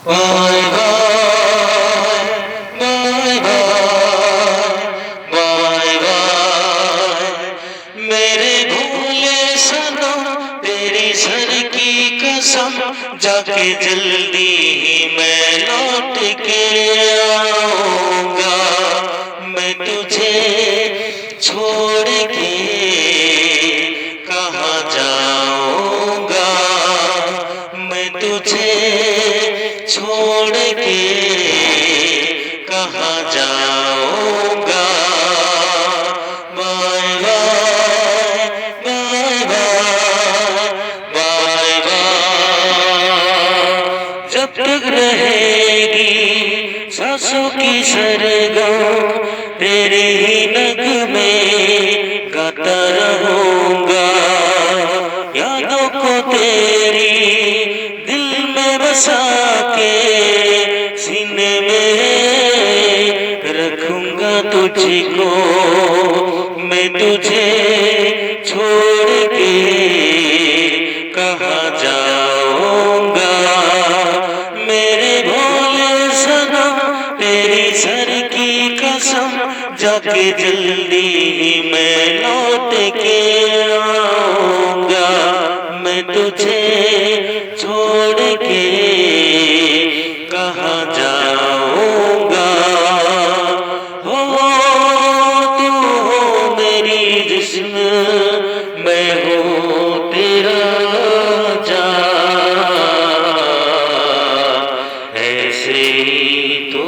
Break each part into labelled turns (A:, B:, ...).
A: Bye bye bye bye bye मेरे भोले सनम, तेरी सर की कसम, जाके जल्दी ही मैं लौट के आऊंगा। मैं तुझे छोड़ के कहाँ जाऊंगा, मैं तुझे छोड़ के कहाँ जाऊंगा। Bye bye bye bye bye जब तक रहेगी सांसों की सरगम, तेरे ही नगमे गाता रहूंगा। यादों को तेरी दिल में बसा के सीने में रखूंगा तुझको। मैं तुझे छोड़ के कहाँ जाऊंगा। मेरे भोले सनम, तेरी सर की कसम, जाके जल्दी ही मैं लौट के आऊंगा। मैं तुझे छोड़ के कहाँ जाऊंगा। हो तू हो मेरी जिस्म, मैं हूँ तेरा जान। ऐसे ही तू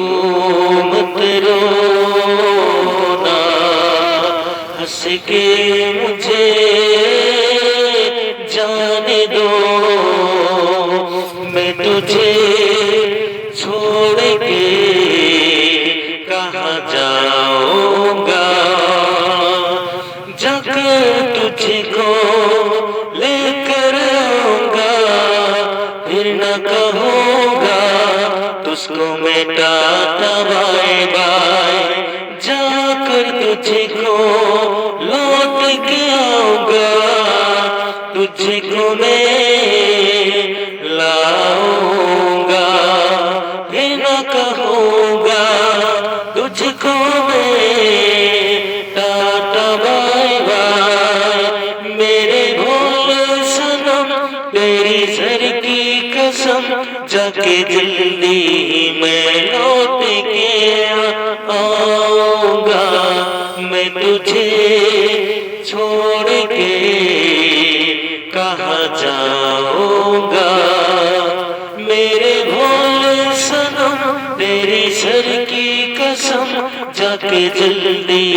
A: मत रोना, हंस के मुझे जाने दो। मैं तुझे छोड़ के कहाँ जाऊंगा। जग तुझको लेकर आऊंगा, फिर न कहूँगा तुझको मैं टाटा बाय बाय। जाकर तुझको लौट के आऊंगा, तुझको मैं लाऊंगा। फिर न कहूँगा तुझको मैं टाटा बाय बाय। मेरे भोले सनम, तेरी सर की कसम, जाके जल्दी मैं लौट के आऊंगा। मैं तुझे छोड़ के कहाँ जाऊंगा। मेरे भोले सनम, तेरी सर की कसम, जाके जल्दी